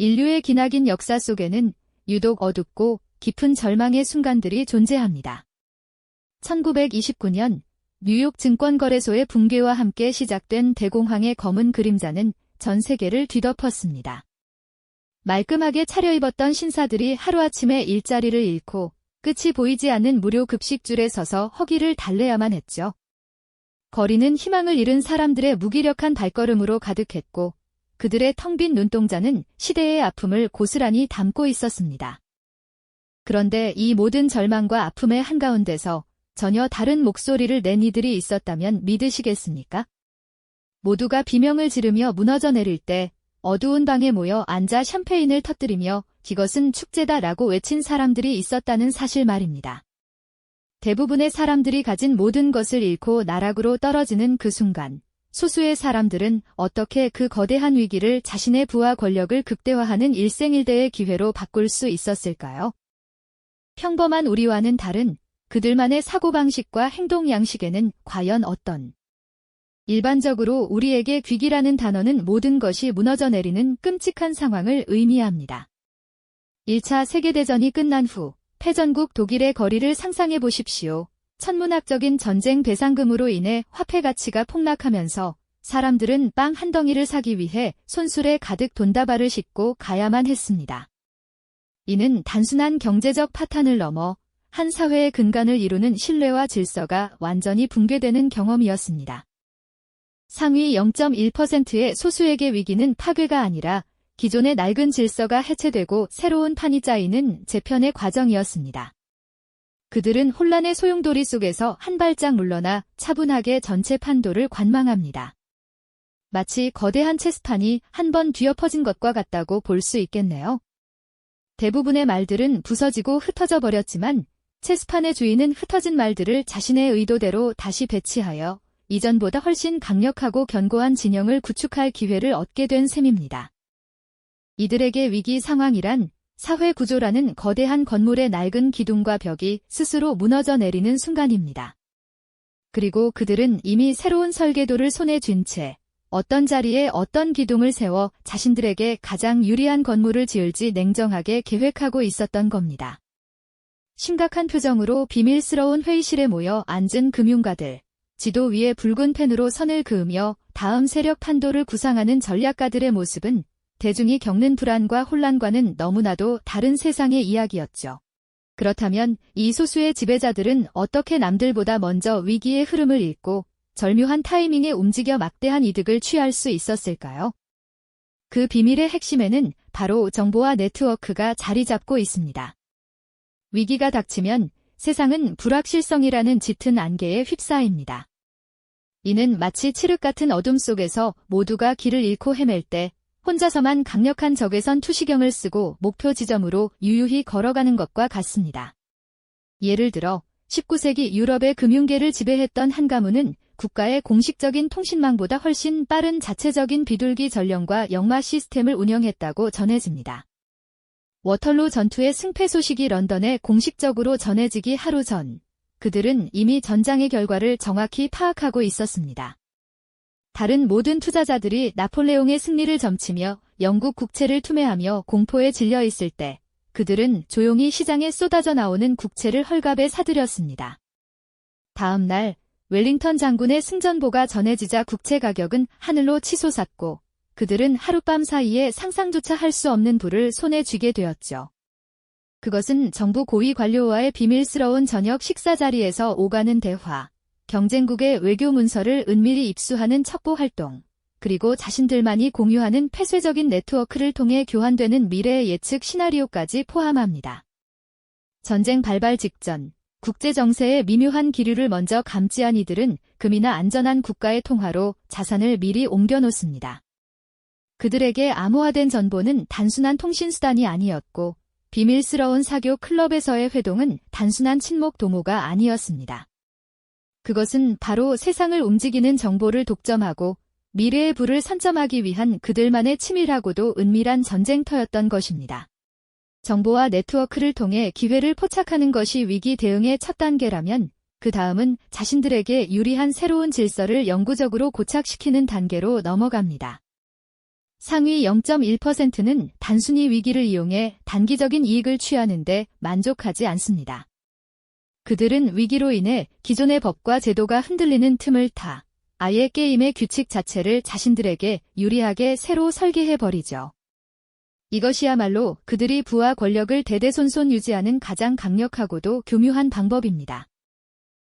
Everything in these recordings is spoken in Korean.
인류의 기나긴 역사 속에는 유독 어둡고 깊은 절망의 순간들이 존재합니다. 1929년 뉴욕 증권거래소의 붕괴와 함께 시작된 대공황의 검은 그림자는 전 세계를 뒤덮었습니다. 말끔하게 차려입었던 신사들이 하루아침에 일자리를 잃고 끝이 보이지 않는 무료 급식줄에 서서 허기를 달래야만 했죠. 거리는 희망을 잃은 사람들의 무기력한 발걸음으로 가득했고 그들의 텅 빈 눈동자는 시대의 아픔을 고스란히 담고 있었습니다. 그런데 이 모든 절망과 아픔의 한가운데서 전혀 다른 목소리를 낸 이들이 있었다면 믿으시겠습니까? 모두가 비명을 지르며 무너져 내릴 때 어두운 방에 모여 앉아 샴페인을 터뜨리며 이것은 축제다라고 외친 사람들이 있었다는 사실 말입니다. 대부분의 사람들이 가진 모든 것을 잃고 나락으로 떨어지는 그 순간, 소수의 사람들은 어떻게 그 거대한 위기를 자신의 부와 권력을 극대화하는 일생일대의 기회로 바꿀 수 있었을까요? 평범한 우리와는 다른 그들만의 사고방식과 행동 양식에는 과연 어떤 일반적으로 우리에게 위기라는 단어는 모든 것이 무너져 내리는 끔찍한 상황을 의미합니다. 1차 세계대전이 끝난 후 패전국 독일의 거리를 상상해 보십시오. 천문학적인 전쟁 배상금으로 인해 화폐 가치가 폭락하면서 사람들은 빵 한 덩이를 사기 위해 손수레 가득 돈다발을 싣고 가야만 했습니다. 이는 단순한 경제적 파탄을 넘어 한 사회의 근간을 이루는 신뢰와 질서가 완전히 붕괴되는 경험이었습니다. 상위 0.1%의 소수에게 위기는 파괴가 아니라 기존의 낡은 질서가 해체되고 새로운 판이 짜이는 재편의 과정이었습니다. 그들은 혼란의 소용돌이 속에서 한 발짝 물러나 차분하게 전체 판도를 관망합니다. 마치 거대한 체스판이 한 번 뒤엎어진 것과 같다고 볼 수 있겠네요. 대부분의 말들은 부서지고 흩어져 버렸지만 체스판의 주인은 흩어진 말들을 자신의 의도대로 다시 배치하여 이전보다 훨씬 강력하고 견고한 진영을 구축할 기회를 얻게 된 셈입니다. 이들에게 위기 상황이란 사회 구조라는 거대한 건물의 낡은 기둥과 벽이 스스로 무너져 내리는 순간입니다. 그리고 그들은 이미 새로운 설계도를 손에 쥔 채 어떤 자리에 어떤 기둥을 세워 자신들에게 가장 유리한 건물을 지을지 냉정하게 계획하고 있었던 겁니다. 심각한 표정으로 비밀스러운 회의실에 모여 앉은 금융가들, 지도 위에 붉은 펜으로 선을 그으며 다음 세력 판도를 구상하는 전략가들의 모습은 대중이 겪는 불안과 혼란과는 너무나도 다른 세상의 이야기였죠. 그렇다면 이 소수의 지배자들은 어떻게 남들보다 먼저 위기의 흐름을 읽고 절묘한 타이밍에 움직여 막대한 이득을 취할 수 있었을까요? 그 비밀의 핵심에는 바로 정보와 네트워크가 자리 잡고 있습니다. 위기가 닥치면 세상은 불확실성이라는 짙은 안개에 휩싸입니다. 이는 마치 칠흑 같은 어둠 속에서 모두가 길을 잃고 헤맬 때 혼자서만 강력한 적외선 투시경을 쓰고 목표 지점으로 유유히 걸어가는 것과 같습니다. 예를 들어 19세기 유럽의 금융계를 지배했던 한 가문은 국가의 공식적인 통신망보다 훨씬 빠른 자체적인 비둘기 전령과 역마 시스템을 운영했다고 전해집니다. 워털루 전투의 승패 소식이 런던에 공식적으로 전해지기 하루 전, 그들은 이미 전장의 결과를 정확히 파악하고 있었습니다. 다른 모든 투자자들이 나폴레옹의 승리를 점치며 영국 국채를 투매하며 공포에 질려 있을 때, 그들은 조용히 시장에 쏟아져 나오는 국채를 헐값에 사들였습니다. 다음 날, 웰링턴 장군의 승전보가 전해지자 국채 가격은 하늘로 치솟았고, 그들은 하룻밤 사이에 상상조차 할 수 없는 부를 손에 쥐게 되었죠. 그것은 정부 고위 관료와의 비밀스러운 저녁 식사 자리에서 오가는 대화, 경쟁국의 외교 문서를 은밀히 입수하는 첩보 활동, 그리고 자신들만이 공유하는 폐쇄적인 네트워크를 통해 교환되는 미래의 예측 시나리오까지 포함합니다. 전쟁 발발 직전, 국제 정세의 미묘한 기류를 먼저 감지한 이들은 금이나 안전한 국가의 통화로 자산을 미리 옮겨놓습니다. 그들에게 암호화된 정보는 단순한 통신수단이 아니었고 비밀스러운 사교 클럽에서의 회동은 단순한 친목 도모가 아니었습니다. 그것은 바로 세상을 움직이는 정보를 독점하고 미래의 부를 선점하기 위한 그들만의 치밀하고도 은밀한 전쟁터였던 것입니다. 정보와 네트워크를 통해 기회를 포착하는 것이 위기 대응의 첫 단계라면 그 다음은 자신들에게 유리한 새로운 질서를 영구적으로 고착시키는 단계로 넘어갑니다. 상위 0.1%는 단순히 위기를 이용해 단기적인 이익을 취하는데 만족하지 않습니다. 그들은 위기로 인해 기존의 법과 제도가 흔들리는 틈을 타 아예 게임의 규칙 자체를 자신들에게 유리하게 새로 설계해버리죠. 이것이야말로 그들이 부와 권력을 대대손손 유지하는 가장 강력하고도 교묘한 방법입니다.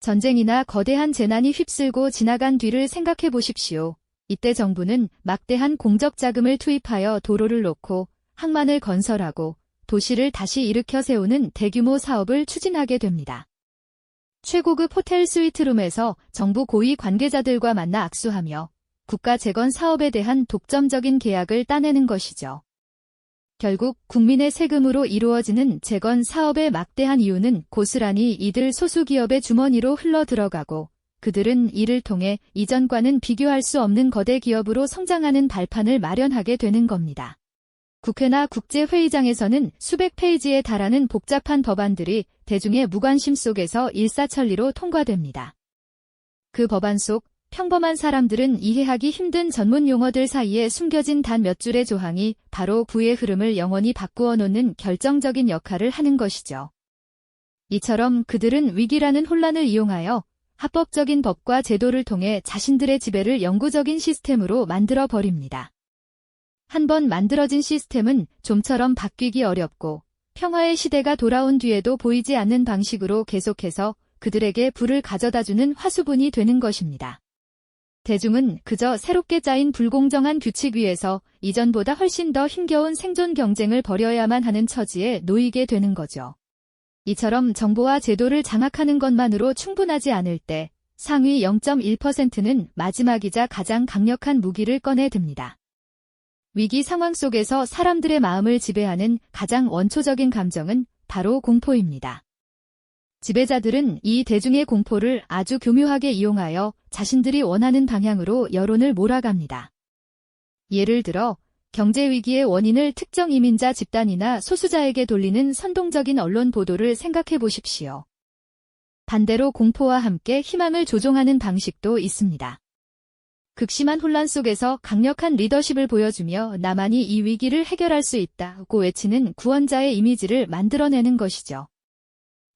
전쟁이나 거대한 재난이 휩쓸고 지나간 뒤를 생각해 보십시오. 이때 정부는 막대한 공적 자금을 투입하여 도로를 놓고 항만을 건설하고 도시를 다시 일으켜 세우는 대규모 사업을 추진하게 됩니다. 최고급 호텔 스위트룸에서 정부 고위 관계자들과 만나 악수하며 국가 재건 사업에 대한 독점적인 계약을 따내는 것이죠. 결국 국민의 세금으로 이루어지는 재건 사업의 막대한 이유는 고스란히 이들 소수기업의 주머니로 흘러들어가고 그들은 이를 통해 이전과는 비교할 수 없는 거대 기업으로 성장하는 발판을 마련하게 되는 겁니다. 국회나 국제회의장에서는 수백 페이지에 달하는 복잡한 법안들이 대중의 무관심 속에서 일사천리로 통과됩니다. 그 법안 속 평범한 사람들은 이해하기 힘든 전문 용어들 사이에 숨겨진 단 몇 줄의 조항이 바로 부의 흐름을 영원히 바꾸어 놓는 결정적인 역할을 하는 것이죠. 이처럼 그들은 위기라는 혼란을 이용하여 합법적인 법과 제도를 통해 자신들의 지배를 영구적인 시스템으로 만들어 버립니다. 한번 만들어진 시스템은 좀처럼 바뀌기 어렵고 평화의 시대가 돌아온 뒤에도 보이지 않는 방식으로 계속해서 그들에게 부를 가져다주는 화수분이 되는 것입니다. 대중은 그저 새롭게 짜인 불공정한 규칙 위에서 이전보다 훨씬 더 힘겨운 생존 경쟁을 벌여야만 하는 처지에 놓이게 되는 거죠. 이처럼 정보와 제도를 장악하는 것만으로 충분하지 않을 때 상위 0.1%는 마지막이자 가장 강력한 무기를 꺼내듭니다. 위기 상황 속에서 사람들의 마음을 지배하는 가장 원초적인 감정은 바로 공포입니다. 지배자들은 이 대중의 공포를 아주 교묘하게 이용하여 자신들이 원하는 방향으로 여론을 몰아갑니다. 예를 들어 경제위기의 원인을 특정 이민자 집단이나 소수자에게 돌리는 선동적인 언론 보도를 생각해 보십시오. 반대로 공포와 함께 희망을 조종하는 방식도 있습니다. 극심한 혼란 속에서 강력한 리더십을 보여주며 나만이 이 위기를 해결할 수 있다고 외치는 구원자의 이미지를 만들어내는 것이죠.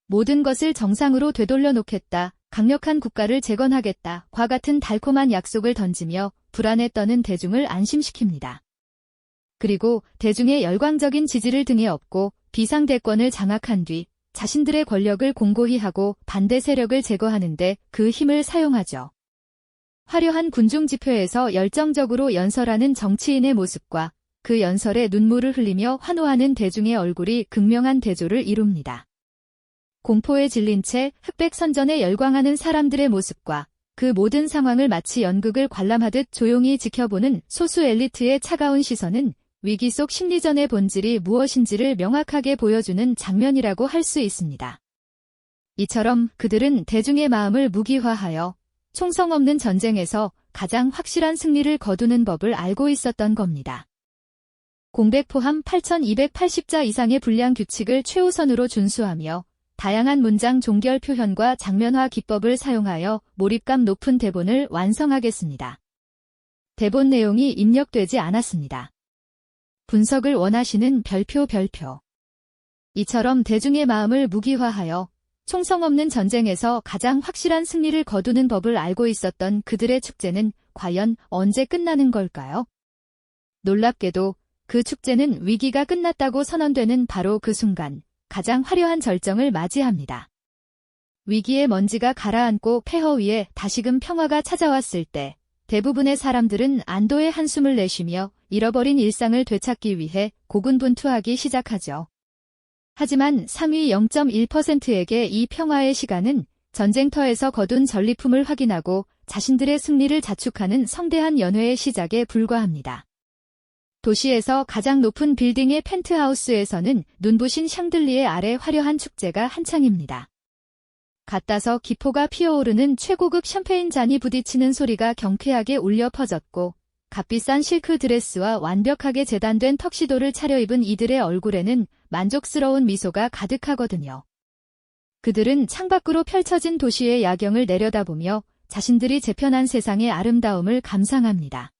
모든 것을 정상으로 되돌려 놓겠다, 강력한 국가를 재건하겠다과 같은 달콤한 약속을 던지며 불안에 떠는 대중을 안심시킵니다. 그리고 대중의 열광적인 지지를 등에 업고 비상대권을 장악한 뒤 자신들의 권력을 공고히 하고 반대 세력을 제거하는데 그 힘을 사용하죠. 화려한 군중 집회에서 열정적으로 연설하는 정치인의 모습과 그 연설에 눈물을 흘리며 환호하는 대중의 얼굴이 극명한 대조를 이룹니다. 공포에 질린 채 흑백 선전에 열광하는 사람들의 모습과 그 모든 상황을 마치 연극을 관람하듯 조용히 지켜보는 소수 엘리트의 차가운 시선은 위기 속 심리전의 본질이 무엇인지를 명확하게 보여주는 장면이라고 할 수 있습니다. 이처럼 그들은 대중의 마음을 무기화하여 총성 없는 전쟁에서 가장 확실한 승리를 거두는 법을 알고 있었던 겁니다. 공백 포함 8,280자 이상의 분량 규칙을 최우선으로 준수하며 다양한 문장 종결 표현과 장면화 기법을 사용하여 몰입감 높은 대본을 완성하겠습니다. 대본 내용이 입력되지 않았습니다. 분석을 원하시는 별표. 이처럼 대중의 마음을 무기화하여 총성 없는 전쟁에서 가장 확실한 승리를 거두는 법을 알고 있었던 그들의 축제는 과연 언제 끝나는 걸까요? 놀랍게도 그 축제는 위기가 끝났다고 선언되는 바로 그 순간 가장 화려한 절정을 맞이합니다. 위기의 먼지가 가라앉고 폐허 위에 다시금 평화가 찾아왔을 때 대부분의 사람들은 안도의 한숨을 내쉬며 잃어버린 일상을 되찾기 위해 고군분투하기 시작하죠. 하지만 상위 0.1%에게 이 평화의 시간은 전쟁터에서 거둔 전리품을 확인하고 자신들의 승리를 자축하는 성대한 연회의 시작에 불과합니다. 도시에서 가장 높은 빌딩의 펜트하우스에서는 눈부신 샹들리에 아래 화려한 축제가 한창입니다. 갓다서 기포가 피어오르는 최고급 샴페인 잔이 부딪히는 소리가 경쾌하게 울려 퍼졌고 값비싼 실크 드레스와 완벽하게 재단된 턱시도를 차려입은 이들의 얼굴에는 만족스러운 미소가 가득하거든요. 그들은 창밖으로 펼쳐진 도시의 야경을 내려다보며 자신들이 재편한 세상의 아름다움을 감상합니다.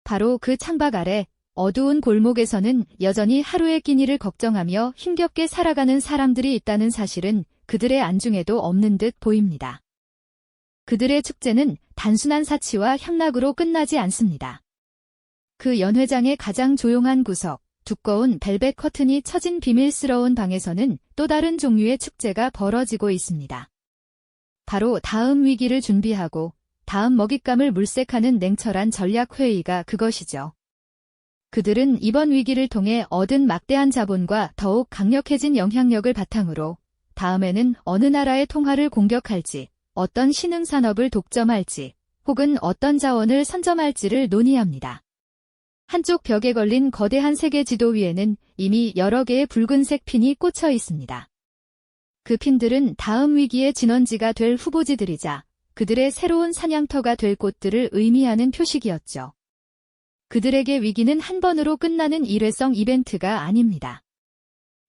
바로 그 창밖 아래 어두운 골목에서는 여전히 하루의 끼니를 걱정하며 힘겹게 살아가는 사람들이 있다는 사실은 그들의 안중에도 없는 듯 보입니다. 그들의 축제는 단순한 사치와 향락으로 끝나지 않습니다. 그 연회장의 가장 조용한 구석, 두꺼운 벨벳 커튼이 쳐진 비밀스러운 방에서는 또 다른 종류의 축제가 벌어지고 있습니다. 바로 다음 위기를 준비하고 다음 먹잇감을 물색하는 냉철한 전략회의가 그것이죠. 그들은 이번 위기를 통해 얻은 막대한 자본과 더욱 강력해진 영향력을 바탕으로 다음에는 어느 나라의 통화를 공격할지, 어떤 신흥산업을 독점할지, 혹은 어떤 자원을 선점할지를 논의합니다. 한쪽 벽에 걸린 거대한 세계 지도 위에는 이미 여러 개의 붉은색 핀이 꽂혀 있습니다. 그 핀들은 다음 위기의 진원지가 될 후보지들이자 그들의 새로운 사냥터가 될 곳들을 의미하는 표식이었죠. 그들에게 위기는 한 번으로 끝나는 일회성 이벤트가 아닙니다.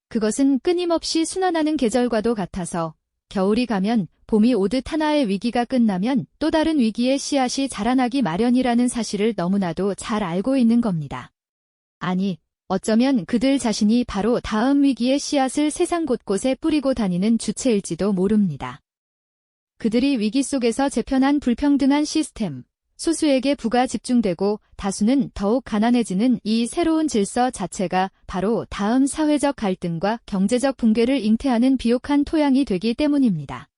그것은 끊임없이 순환하는 계절과도 같아서 겨울이 가면 봄이 오듯 하나의 위기가 끝나면 또 다른 위기의 씨앗이 자라나기 마련이라는 사실을 너무나도 잘 알고 있는 겁니다. 아니, 어쩌면 그들 자신이 바로 다음 위기의 씨앗을 세상 곳곳에 뿌리고 다니는 주체일지도 모릅니다. 그들이 위기 속에서 재편한 불평등한 시스템, 소수에게 부가 집중되고 다수는 더욱 가난해지는 이 새로운 질서 자체가 바로 다음 사회적 갈등과 경제적 붕괴를 잉태하는 비옥한 토양이 되기 때문입니다.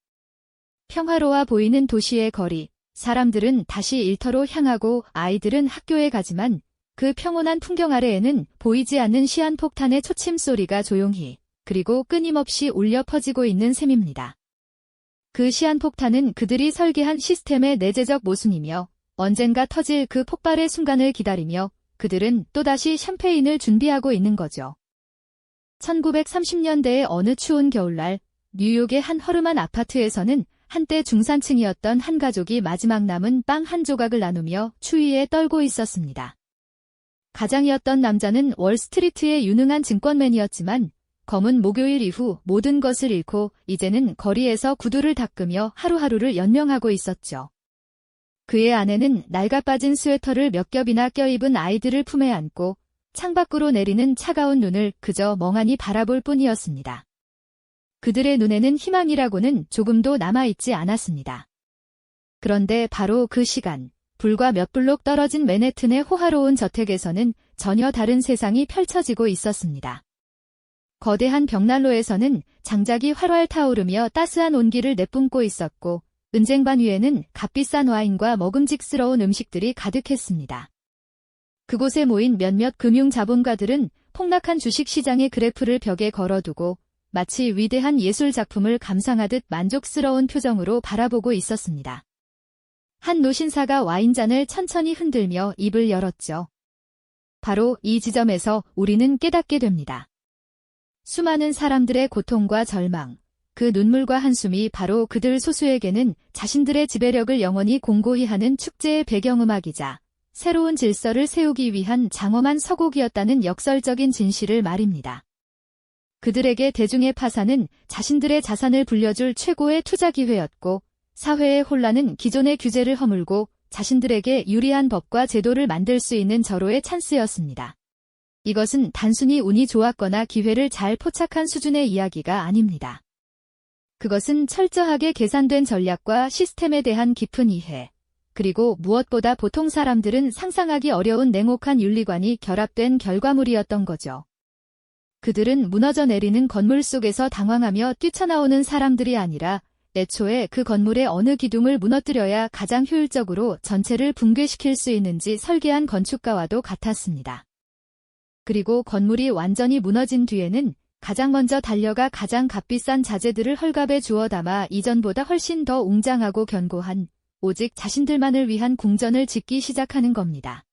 평화로워 보이는 도시의 거리, 사람들은 다시 일터로 향하고 아이들은 학교에 가지만 그 평온한 풍경 아래에는 보이지 않는 시한폭탄의 초침 소리가 조용히 그리고 끊임없이 울려 퍼지고 있는 셈입니다. 그 시한폭탄은 그들이 설계한 시스템의 내재적 모순이며 언젠가 터질 그 폭발의 순간을 기다리며 그들은 또다시 샴페인을 준비하고 있는 거죠. 1930년대의 어느 추운 겨울날 뉴욕의 한 허름한 아파트에서는 한때 중산층이었던 한 가족이 마지막 남은 빵 한 조각을 나누며 추위에 떨고 있었습니다. 가장이었던 남자는 월스트리트의 유능한 증권맨이었지만 검은 목요일 이후 모든 것을 잃고 이제는 거리에서 구두를 닦으며 하루하루를 연명하고 있었죠. 그의 아내는 낡아빠진 스웨터를 몇 겹이나 껴입은 아이들을 품에 안고 창밖으로 내리는 차가운 눈을 그저 멍하니 바라볼 뿐이었습니다. 그들의 눈에는 희망이라고는 조금도 남아있지 않았습니다. 그런데 바로 그 시간, 불과 몇 블록 떨어진 맨해튼의 호화로운 저택에서는 전혀 다른 세상이 펼쳐지고 있었습니다. 거대한 벽난로에서는 장작이 활활 타오르며 따스한 온기를 내뿜고 있었고 은쟁반 위에는 값비싼 와인과 먹음직스러운 음식들이 가득했습니다. 그곳에 모인 몇몇 금융 자본가들은 폭락한 주식시장의 그래프를 벽에 걸어두고 마치 위대한 예술 작품을 감상하듯 만족스러운 표정으로 바라보고 있었습니다. 한 노신사가 와인잔을 천천히 흔들며 입을 열었죠. 바로 이 지점에서 우리는 깨닫게 됩니다. 수많은 사람들의 고통과 절망, 그 눈물과 한숨이 바로 그들 소수에게는 자신들의 지배력을 영원히 공고히 하는 축제의 배경음악이자 새로운 질서를 세우기 위한 장엄한 서곡이었다는 역설적인 진실을 말입니다. 그들에게 대중의 파산은 자신들의 자산을 불려줄 최고의 투자 기회였고 사회의 혼란은 기존의 규제를 허물고 자신들에게 유리한 법과 제도를 만들 수 있는 절호의 찬스였습니다. 이것은 단순히 운이 좋았거나 기회를 잘 포착한 수준의 이야기가 아닙니다. 그것은 철저하게 계산된 전략과 시스템에 대한 깊은 이해, 그리고 무엇보다 보통 사람들은 상상하기 어려운 냉혹한 윤리관이 결합된 결과물이었던 거죠. 그들은 무너져 내리는 건물 속에서 당황하며 뛰쳐나오는 사람들이 아니라 애초에 그 건물의 어느 기둥을 무너뜨려야 가장 효율적으로 전체를 붕괴시킬 수 있는지 설계한 건축가와도 같았습니다. 그리고 건물이 완전히 무너진 뒤에는 가장 먼저 달려가 가장 값비싼 자재들을 헐갑에 주워 담아 이전보다 훨씬 더 웅장하고 견고한 오직 자신들만을 위한 궁전을 짓기 시작하는 겁니다.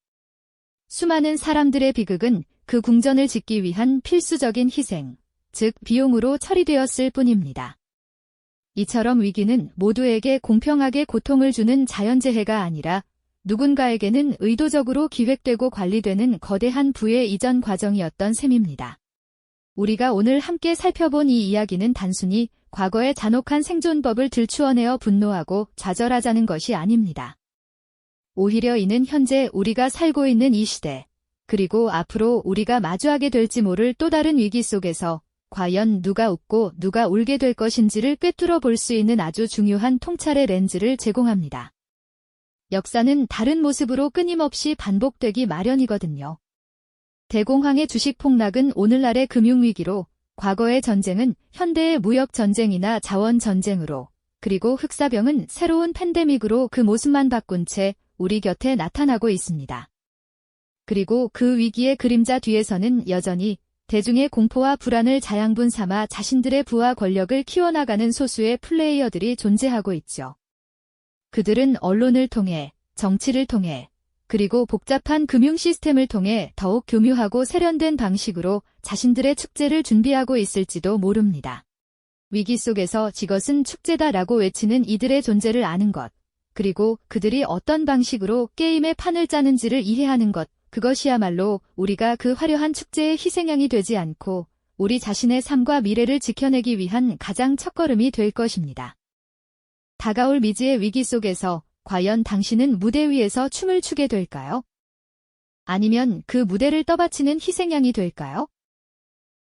수많은 사람들의 비극은 그 궁전을 짓기 위한 필수적인 희생, 즉 비용으로 처리되었을 뿐입니다. 이처럼 위기는 모두에게 공평하게 고통을 주는 자연재해가 아니라 누군가에게는 의도적으로 기획되고 관리되는 거대한 부의 이전 과정이었던 셈입니다. 우리가 오늘 함께 살펴본 이 이야기는 단순히 과거의 잔혹한 생존법을 들추어내어 분노하고 좌절하자는 것이 아닙니다. 오히려 이는 현재 우리가 살고 있는 이 시대, 그리고 앞으로 우리가 마주하게 될지 모를 또 다른 위기 속에서 과연 누가 웃고 누가 울게 될 것인지를 꿰뚫어 볼 수 있는 아주 중요한 통찰의 렌즈를 제공합니다. 역사는 다른 모습으로 끊임없이 반복되기 마련이거든요. 대공황의 주식 폭락은 오늘날의 금융위기로, 과거의 전쟁은 현대의 무역전쟁이나 자원전쟁으로, 그리고 흑사병은 새로운 팬데믹으로 그 모습만 바꾼 채 우리 곁에 나타나고 있습니다. 그리고 그 위기의 그림자 뒤에서는 여전히 대중의 공포와 불안을 자양분 삼아 자신들의 부와 권력을 키워나가는 소수의 플레이어들이 존재하고 있죠. 그들은 언론을 통해, 정치를 통해, 그리고 복잡한 금융 시스템을 통해 더욱 교묘하고 세련된 방식으로 자신들의 축제를 준비하고 있을지도 모릅니다. 위기 속에서 이것은 축제다라고 외치는 이들의 존재를 아는 것, 그리고 그들이 어떤 방식으로 게임의 판을 짜는지를 이해하는 것, 그것이야말로 우리가 그 화려한 축제의 희생양이 되지 않고 우리 자신의 삶과 미래를 지켜내기 위한 가장 첫걸음이 될 것입니다. 다가올 미지의 위기 속에서 과연 당신은 무대 위에서 춤을 추게 될까요? 아니면 그 무대를 떠받치는 희생양이 될까요?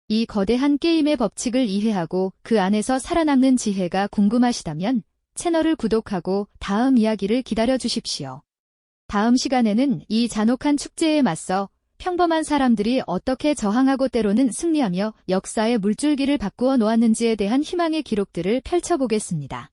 이 거대한 게임의 법칙을 이해하고 그 안에서 살아남는 지혜가 궁금하시다면 채널을 구독하고 다음 이야기를 기다려 주십시오. 다음 시간에는 이 잔혹한 축제에 맞서 평범한 사람들이 어떻게 저항하고 때로는 승리하며 역사의 물줄기를 바꾸어 놓았는지에 대한 희망의 기록들을 펼쳐보겠습니다.